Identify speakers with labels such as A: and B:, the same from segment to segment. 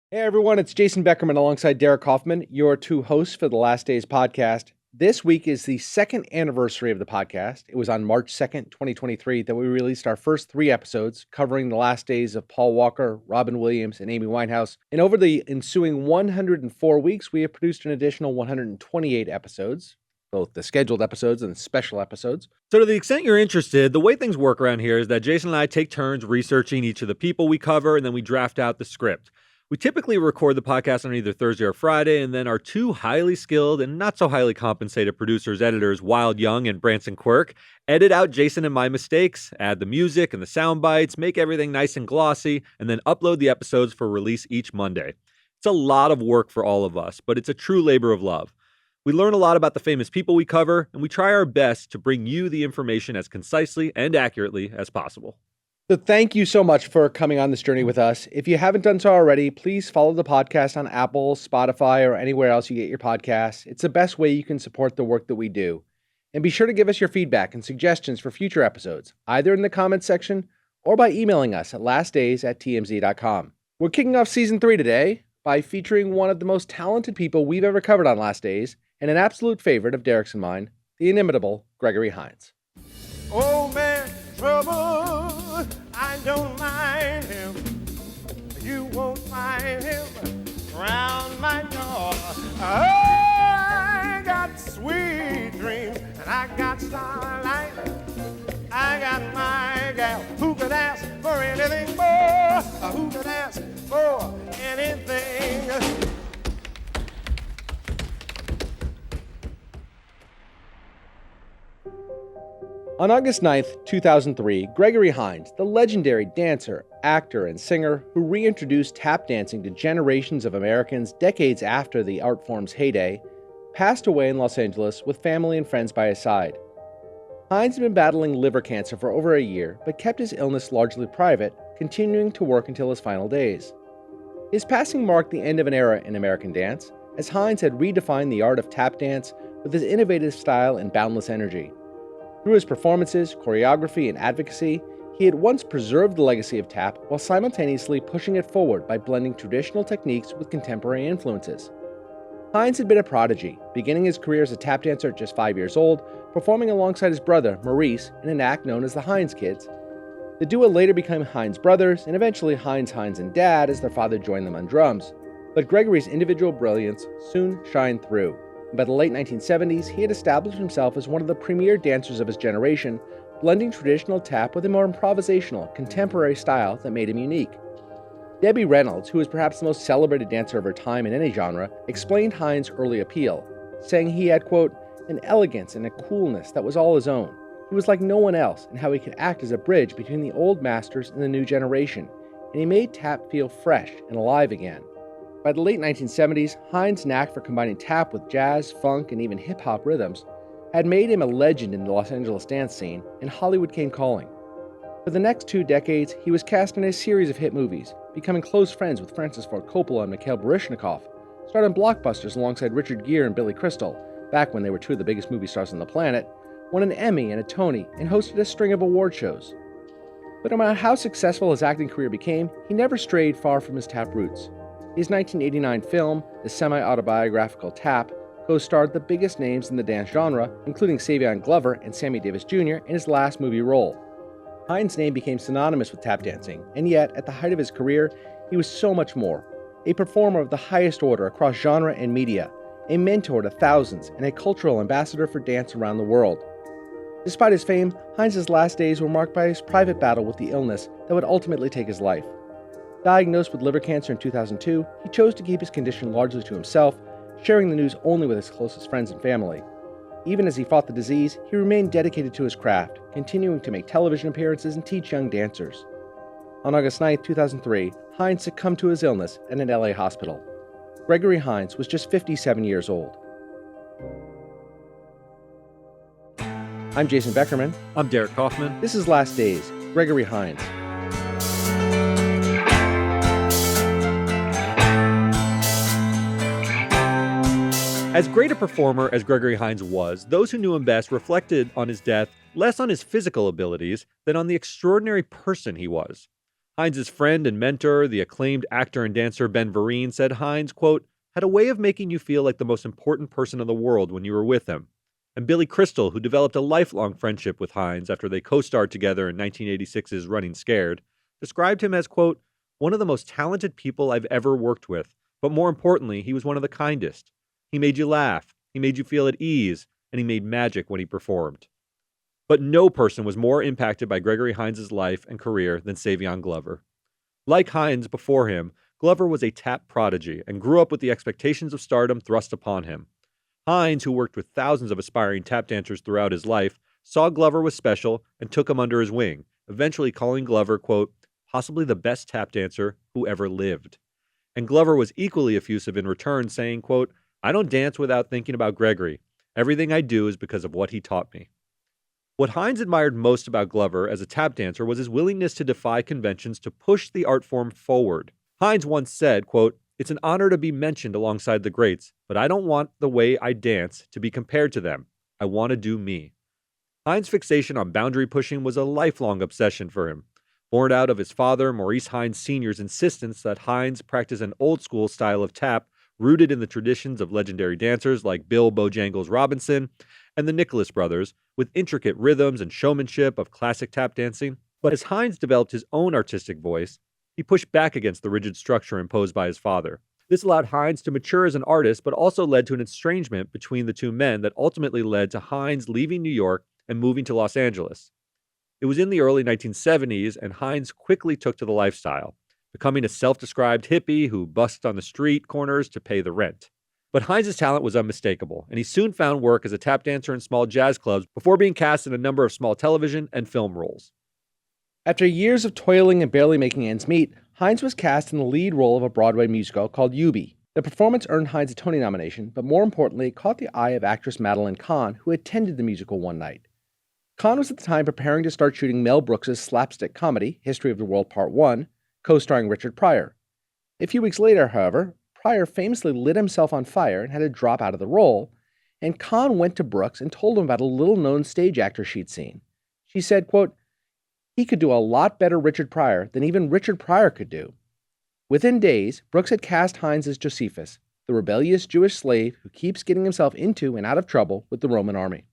A: Hey everyone, it's Jason Beckerman alongside Derek Kaufman, your two hosts for the Last Days podcast. This week is the second anniversary of the podcast. It was on March 2nd, 2023, that we released our first three episodes covering the last days of Paul Walker, Robin Williams, and Amy Winehouse. And over the ensuing 104 weeks, we have produced an additional 128 episodes, both the scheduled episodes and the special episodes.
B: So to the extent you're interested, the way things work around here is that Jason and I take turns researching each of the people we cover, and then we draft out the script. We typically record the podcast on either Thursday or Friday, and then our two highly skilled and not so highly compensated producers, editors, Wild Young and Branson Quirk, edit out Jason and my mistakes, add the music and the sound bites, make everything nice and glossy, and then upload the episodes for release each Monday. It's a lot of work for all of us, but it's a true labor of love. We learn a lot about the famous people we cover, and we try our best to bring you the information as concisely and accurately as possible.
A: So thank you so much for coming on this journey with us. If you haven't done so already, please follow the podcast on Apple, Spotify, or anywhere else you get your podcasts. It's the best way you can support the work that we do. And be sure to give us your feedback and suggestions for future episodes, either in the comments section or by emailing us at lastdays@tmz.com. We're kicking off Season 3 today by featuring one of the most talented people we've ever covered on Last Days, and an absolute favorite of Derek's and mine, the inimitable Gregory Hines.
C: Oh man, trouble, I don't mind him. You won't find him round my door. I got sweet dreams and I got starlight. I got my gal who could ask for anything more. Who could ask for anything?
A: On August 9th, 2003, Gregory Hines, the legendary dancer, actor, and singer who reintroduced tap dancing to generations of Americans decades after the art form's heyday, passed away in Los Angeles with family and friends by his side. Hines had been battling liver cancer for over a year, but kept his illness largely private, continuing to work until his final days. His passing marked the end of an era in American dance, as Hines had redefined the art of tap dance with his innovative style and boundless energy. Through his performances, choreography, and advocacy, he had once preserved the legacy of tap while simultaneously pushing it forward by blending traditional techniques with contemporary influences. Hines had been a prodigy, beginning his career as a tap dancer at just 5 years old, performing alongside his brother, Maurice, in an act known as the Hines Kids. The duo later became Hines Brothers, and eventually Hines, and Dad as their father joined them on drums. But Gregory's individual brilliance soon shined through. By the late 1970s, he had established himself as one of the premier dancers of his generation, blending traditional tap with a more improvisational, contemporary style that made him unique. Debbie Reynolds, who is perhaps the most celebrated dancer of her time in any genre, explained Hines' early appeal, saying he had, quote, an elegance and a coolness that was all his own. He was like no one else in how he could act as a bridge between the old masters and the new generation, and he made tap feel fresh and alive again. By the late 1970s, Hines' knack for combining tap with jazz, funk, and even hip-hop rhythms had made him a legend in the Los Angeles dance scene, and Hollywood came calling. For the next 2 decades, he was cast in a series of hit movies, becoming close friends with Francis Ford Coppola and Mikhail Baryshnikov, starred in blockbusters alongside Richard Gere and Billy Crystal, back when they were two of the biggest movie stars on the planet, won an Emmy and a Tony, and hosted a string of award shows. But no matter how successful his acting career became, he never strayed far from his tap roots. His 1989 film, the semi-autobiographical Tap, co-starred the biggest names in the dance genre, including Savion Glover and Sammy Davis Jr. in his last movie role. Hines' name became synonymous with tap dancing, and yet, at the height of his career, he was so much more. A performer of the highest order across genre and media, a mentor to thousands, and a cultural ambassador for dance around the world. Despite his fame, Hines' last days were marked by his private battle with the illness that would ultimately take his life. Diagnosed with liver cancer in 2002, he chose to keep his condition largely to himself, sharing the news only with his closest friends and family. Even as he fought the disease, he remained dedicated to his craft, continuing to make television appearances and teach young dancers. On August 9, 2003, Hines succumbed to his illness at an LA hospital. Gregory Hines was just 57 years old. I'm Jason Beckerman.
B: I'm Derek Kaufman.
A: This is Last Days, Gregory Hines.
B: As great a performer as Gregory Hines was, those who knew him best reflected on his death less on his physical abilities than on the extraordinary person he was. Hines' friend and mentor, the acclaimed actor and dancer Ben Vereen, said Hines, quote, had a way of making you feel like the most important person in the world when you were with him. And Billy Crystal, who developed a lifelong friendship with Hines after they co-starred together in 1986's Running Scared, described him as, quote, one of the most talented people I've ever worked with, but more importantly, he was one of the kindest. He made you laugh, he made you feel at ease, and he made magic when he performed. But no person was more impacted by Gregory Hines' life and career than Savion Glover. Like Hines before him, Glover was a tap prodigy and grew up with the expectations of stardom thrust upon him. Hines, who worked with thousands of aspiring tap dancers throughout his life, saw Glover was special and took him under his wing, eventually calling Glover, quote, possibly the best tap dancer who ever lived. And Glover was equally effusive in return, saying, quote, I don't dance without thinking about Gregory. Everything I do is because of what he taught me. What Hines admired most about Glover as a tap dancer was his willingness to defy conventions to push the art form forward. Hines once said, quote, it's an honor to be mentioned alongside the greats, but I don't want the way I dance to be compared to them. I want to do me. Hines' fixation on boundary pushing was a lifelong obsession for him, born out of his father, Maurice Hines Sr.'s insistence that Hines practice an old-school style of tap rooted in the traditions of legendary dancers like Bill Bojangles Robinson and the Nicholas brothers, with intricate rhythms and showmanship of classic tap dancing. But as Hines developed his own artistic voice, he pushed back against the rigid structure imposed by his father. This allowed Hines to mature as an artist, but also led to an estrangement between the two men that ultimately led to Hines leaving New York and moving to Los Angeles. It was in the early 1970s, and Hines quickly took to the lifestyle, becoming a self-described hippie who busked on the street corners to pay the rent. But Hines' talent was unmistakable, and he soon found work as a tap dancer in small jazz clubs before being cast in a number of small television and film roles.
A: After years of toiling and barely making ends meet, Hines was cast in the lead role of a Broadway musical called Eubie. The performance earned Hines a Tony nomination, but more importantly, it caught the eye of actress Madeline Kahn, who attended the musical one night. Kahn was at the time preparing to start shooting Mel Brooks' slapstick comedy, History of the World Part 1, co-starring Richard Pryor. A few weeks later, however, Pryor famously lit himself on fire and had to drop out of the role, and Kahn went to Brooks and told him about a little-known stage actor she'd seen. She said, quote, he could do a lot better Richard Pryor than even Richard Pryor could do. Within days, Brooks had cast Hines as Josephus, the rebellious Jewish slave who keeps getting himself into and out of trouble with the Roman army.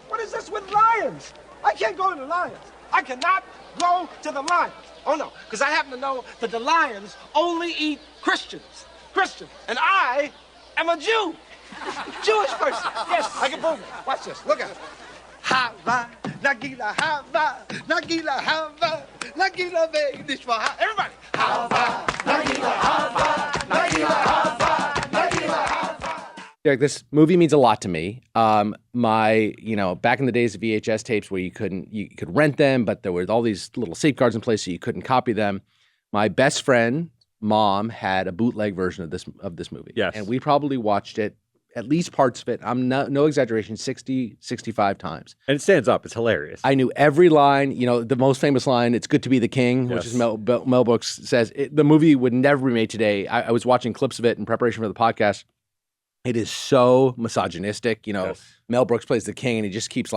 C: What is this with lions? I can't go to the lions. I cannot go to the lions. Oh, no, because I happen to know that the lions only eat Christians. And I am a Jew. Jewish person. Yes, I can prove it. Watch this. Look at it. Hava, Nagila, Hava, Nagila, Hava, Nagila, Nishva. Everybody. Hava, Nagila, Hava, Nagila, Hava, Nagila, Hava.
A: Derek, this movie means a lot to me. Back in the days of VHS tapes where you could rent them, but there were all these little safeguards in place so you couldn't copy them. My best friend, mom, had a bootleg version of this movie.
B: Yes.
A: And we probably watched it, at least parts of it, I'm no exaggeration, 60, 65 times.
B: And it stands up. It's hilarious.
A: I knew every line, the most famous line, it's good to be the king,
B: Yes.
A: which is Mel Brooks says. The movie would never be made today. I was watching clips of it in preparation for the podcast. It is so misogynistic.
B: Yes.
A: Mel Brooks plays the king and he just keeps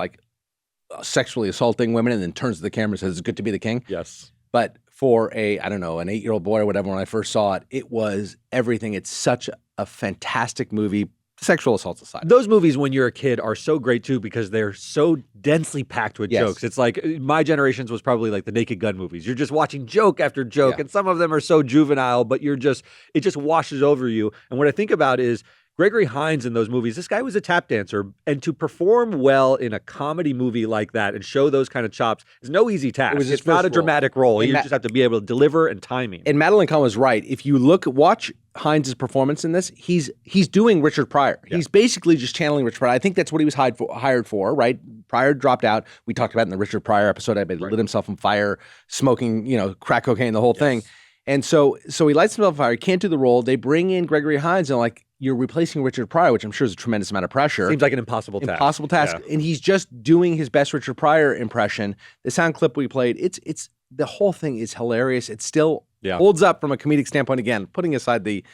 A: sexually assaulting women and then turns to the camera and says, it's good to be the king.
B: Yes.
A: But for an 8-year-old boy or whatever, when I first saw it, it was everything. It's such a fantastic movie. Sexual assaults aside.
B: Those movies when you're a kid are so great too because they're so densely packed with
A: Yes.
B: jokes. It's like my generation's was probably like the Naked Gun movies. You're just watching joke after joke, and some of them are so juvenile, but it just washes over you. And what I think about is Gregory Hines in those movies, this guy was a tap dancer, and to perform well in a comedy movie like that and show those kind of chops is no easy task.
A: It was his
B: It's not
A: first
B: a
A: role.
B: dramatic role.
A: And
B: You just have to be able to deliver and timing.
A: And Madeline Kahn was right. If you watch Hines' performance in this, he's doing Richard Pryor.
B: Yeah.
A: He's basically just channeling Richard Pryor. I think that's what he was hired for, right? Pryor dropped out. We talked about it in the Richard Pryor episode. He lit himself on fire, smoking, crack cocaine, the whole thing. And so he lights himself on fire. He can't do the role. They bring in Gregory Hines and you're replacing Richard Pryor, which I'm sure is a tremendous amount of pressure.
B: Seems like an impossible task.
A: Yeah. And he's just doing his best Richard Pryor impression. The sound clip we played, it's the whole thing is hilarious. It still holds up from a comedic standpoint. Again, putting aside the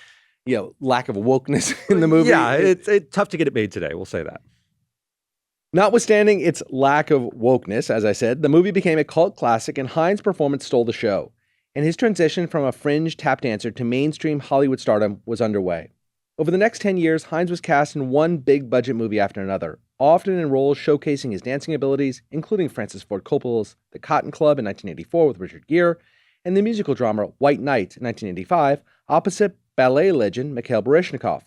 A: lack of wokeness in the movie.
B: Yeah, it's tough to get it made today. We'll say that.
A: Notwithstanding its lack of wokeness, as I said, the movie became a cult classic and Hines' performance stole the show. and his transition from a fringe tap dancer to mainstream Hollywood stardom was underway. Over the next 10 years, Hines was cast in one big-budget movie after another, often in roles showcasing his dancing abilities, including Francis Ford Coppola's The Cotton Club in 1984 with Richard Gere, and the musical drama White Knight in 1985, opposite ballet legend Mikhail Baryshnikov.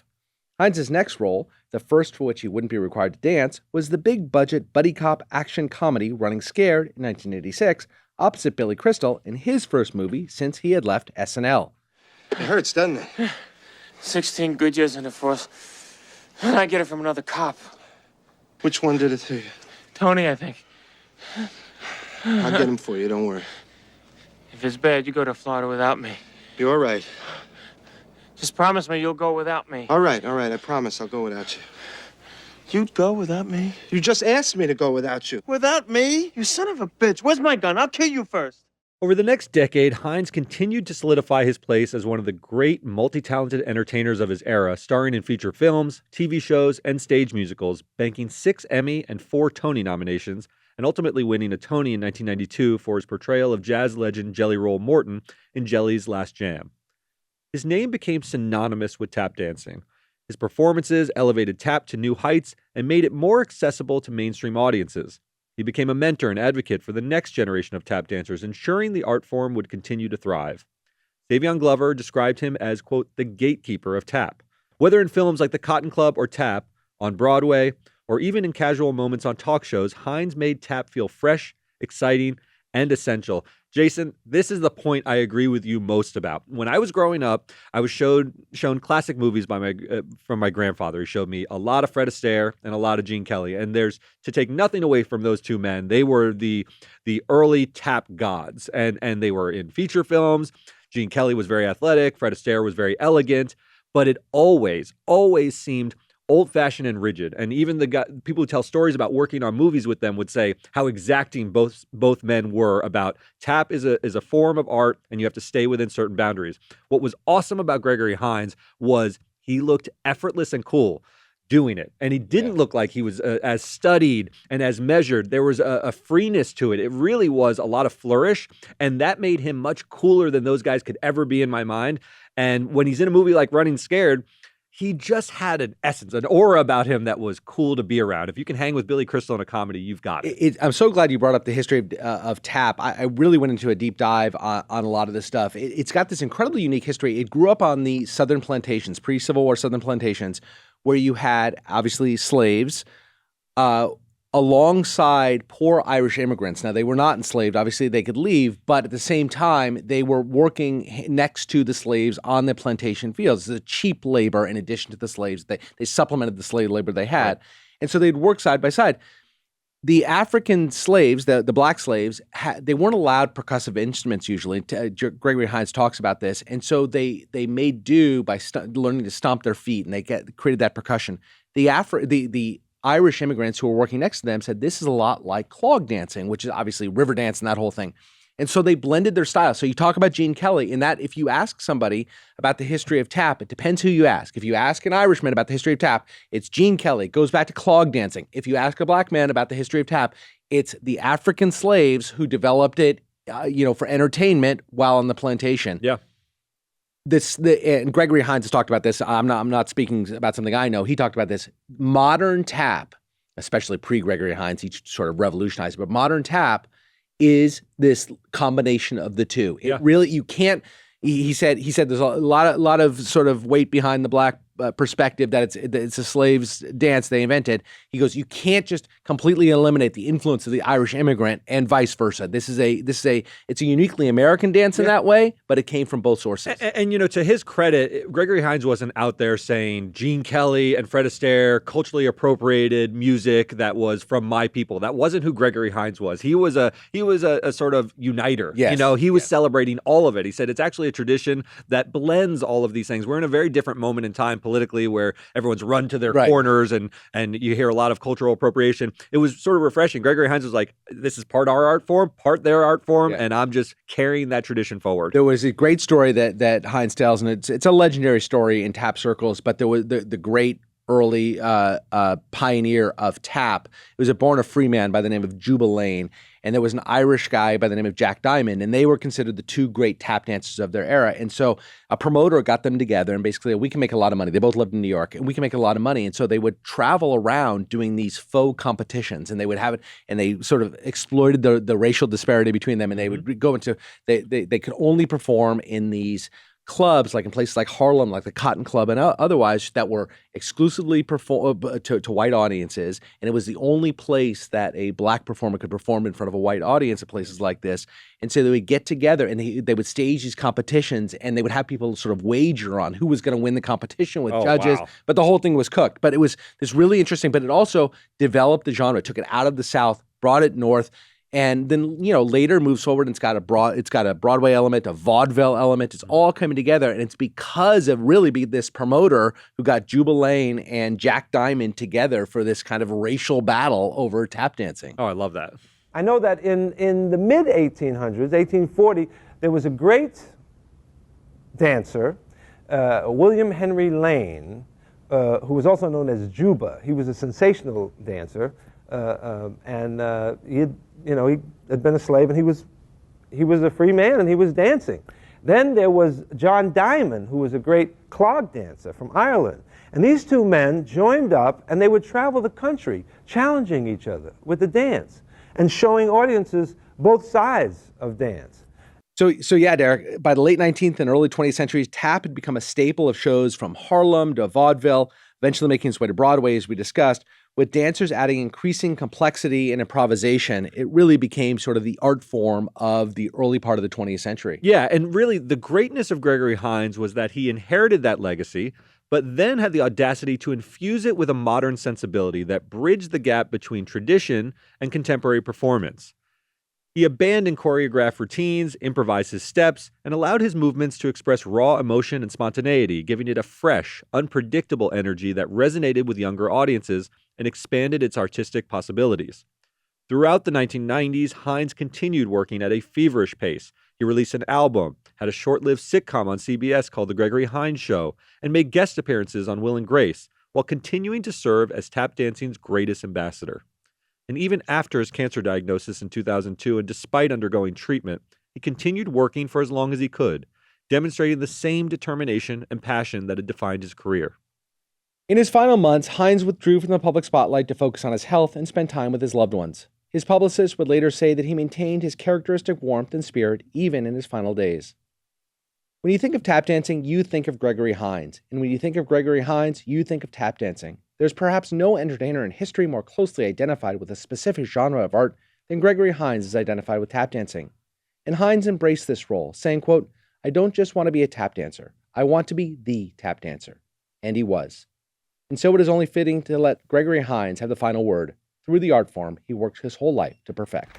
A: Hines' next role, the first for which he wouldn't be required to dance, was the big-budget buddy cop action comedy Running Scared in 1986, opposite Billy Crystal in his first movie since he had left SNL.
D: It hurts, doesn't it?
E: 16 good years in the force, and I get it from another cop.
D: Which one did it to you?
E: Tony, I think.
D: I'll get him for you, don't worry.
E: If it's bad, you go to Florida without me.
D: You all right?
E: Just promise me you'll go without me.
D: All right, I promise I'll go without you.
E: You'd go without me?
D: You just asked me to go without you.
E: Without me? You son of a bitch. Where's my gun? I'll kill you first.
B: Over the next decade, Hines continued to solidify his place as one of the great multi-talented entertainers of his era, starring in feature films, TV shows, and stage musicals, banking 6 Emmy and 4 Tony nominations, and ultimately winning a Tony in 1992 for his portrayal of jazz legend Jelly Roll Morton in Jelly's Last Jam. His name became synonymous with tap dancing. His performances elevated tap to new heights and made it more accessible to mainstream audiences. He became a mentor and advocate for the next generation of tap dancers, ensuring the art form would continue to thrive. Savion Glover described him as, quote, the gatekeeper of tap. Whether in films like The Cotton Club or Tap, on Broadway, or even in casual moments on talk shows, Hines made tap feel fresh, exciting, and essential. Jason, this is the point I agree with you most about. When I was growing up, I was shown classic movies by from my grandfather. He showed me a lot of Fred Astaire and a lot of Gene Kelly. And there's, to take nothing away from those two men, they were the early tap gods. And they were in feature films. Gene Kelly was very athletic. Fred Astaire was very elegant. But it always seemed old-fashioned and rigid. And even people who tell stories about working on movies with them would say how exacting both men were about tap is a form of art, and you have to stay within certain boundaries. What was awesome about Gregory Hines was he looked effortless and cool doing it. And he didn't look like he was as studied and as measured. There was a freeness to it. It really was a lot of flourish, and that made him much cooler than those guys could ever be in my mind. And when he's in a movie like Running Scared, he just had an essence, an aura about him that was cool to be around. If you can hang with Billy Crystal in a comedy, you've got it.
A: I'm so glad you brought up the history of tap. I really went into a deep dive on a lot of this stuff. It's got this incredibly unique history. It grew up on the southern plantations, pre-Civil War southern plantations, where you had, obviously, slaves alongside poor Irish immigrants. Now, they were not enslaved. Obviously, they could leave, but at the same time, they were working next to the slaves on the plantation fields. It's a cheap labor in addition to the slaves. They supplemented the slave labor they had. Right. And so they'd work side by side. The African slaves, the black slaves, they weren't allowed percussive instruments usually. Gregory Hines talks about this. And so they made do by learning to stomp their feet, and they created that percussion. The Irish immigrants who were working next to them said this is a lot like clog dancing, which is obviously river dance and that whole thing. And so they blended their styles. So you talk about Gene Kelly, in that if you ask somebody about the history of tap, it depends who you ask. If you ask an Irishman about the history of tap, it's Gene Kelly. It goes back to clog dancing. If you ask a black man about the history of tap, it's the African slaves who developed it, for entertainment while on the plantation.
B: Yeah.
A: And Gregory Hines has talked about this. I'm not speaking about something I know. He talked about this. Modern tap, especially pre-Gregory Hines, he sort of revolutionized it, but modern tap is this combination of the two. It really, you can't. He said there's a lot of sort of weight behind the black perspective that it's a slave's dance they invented. He goes, you can't just completely eliminate the influence of the Irish immigrant and vice versa. It's a uniquely American dance in that way, but it came from both sources.
B: And to his credit, Gregory Hines wasn't out there saying Gene Kelly and Fred Astaire culturally appropriated music that was from my people. That wasn't who Gregory Hines was. He was a sort of uniter.
A: Yes.
B: He was celebrating all of it. He said it's actually a tradition that blends all of these things. We're in a very different moment in time politically where everyone's run to their corners and you hear a lot of cultural appropriation. It was sort of refreshing. Gregory Hines was like, this is part our art form, part their art form, and I'm just carrying that tradition forward.
A: There was a great story that Hines tells, and it's a legendary story in tap circles, but there was the great early pioneer of tap. It was born a free man by the name of Juba Lane, and there was an Irish guy by the name of Jack Diamond, and they were considered the two great tap dancers of their era. And so a promoter got them together and basically, we can make a lot of money. They both lived in New York, and we can make a lot of money. And so they would travel around doing these faux competitions, and they would have it, and they sort of exploited the racial disparity between them, and they would go into, they could only perform in these clubs, like in places like Harlem, like the Cotton Club and otherwise, that were exclusively to white audiences. And it was the only place that a black performer could perform in front of a white audience at places like this. And so they would get together and they would stage these competitions, and they would have people sort of wager on who was going to win the competition with judges.
B: Wow.
A: But the whole thing was cooked. But it was this really interesting, but it also developed the genre, took it out of the South, brought it north. And then, later moves forward and it's got a Broadway element, a vaudeville element. It's all coming together. And it's because of really this promoter who got Juba Lane and Jack Diamond together for this kind of racial battle over tap dancing.
B: Oh, I love that.
F: I know that in the mid-1800s, 1840, there was a great dancer, William Henry Lane, who was also known as Juba. He was a sensational dancer, and he had been a slave, and he was a free man, and he was dancing. Then there was John Diamond, who was a great clog dancer from Ireland. And these two men joined up, and they would travel the country, challenging each other with the dance and showing audiences both sides of dance.
A: So yeah, Derek, by the late 19th and early 20th centuries, tap had become a staple of shows from Harlem to vaudeville, eventually making its way to Broadway, as we discussed. With dancers adding increasing complexity and improvisation, it really became sort of the art form of the early part of the 20th century.
B: Yeah, and really the greatness of Gregory Hines was that he inherited that legacy, but then had the audacity to infuse it with a modern sensibility that bridged the gap between tradition and contemporary performance. He abandoned choreographed routines, improvised his steps, and allowed his movements to express raw emotion and spontaneity, giving it a fresh, unpredictable energy that resonated with younger audiences and expanded its artistic possibilities. Throughout the 1990s, Hines continued working at a feverish pace. He released an album, had a short-lived sitcom on CBS called The Gregory Hines Show, and made guest appearances on Will and Grace, while continuing to serve as tap dancing's greatest ambassador. And even after his cancer diagnosis in 2002, and despite undergoing treatment, he continued working for as long as he could, demonstrating the same determination and passion that had defined his career.
A: In his final months, Hines withdrew from the public spotlight to focus on his health and spend time with his loved ones. His publicist would later say that he maintained his characteristic warmth and spirit even in his final days. When you think of tap dancing, you think of Gregory Hines. And when you think of Gregory Hines, you think of tap dancing. There's perhaps no entertainer in history more closely identified with a specific genre of art than Gregory Hines is identified with tap dancing. And Hines embraced this role, saying, quote, "I don't just want to be a tap dancer. I want to be the tap dancer." And he was. And so it is only fitting to let Gregory Hines have the final word. Through the art form he worked his whole life to perfect.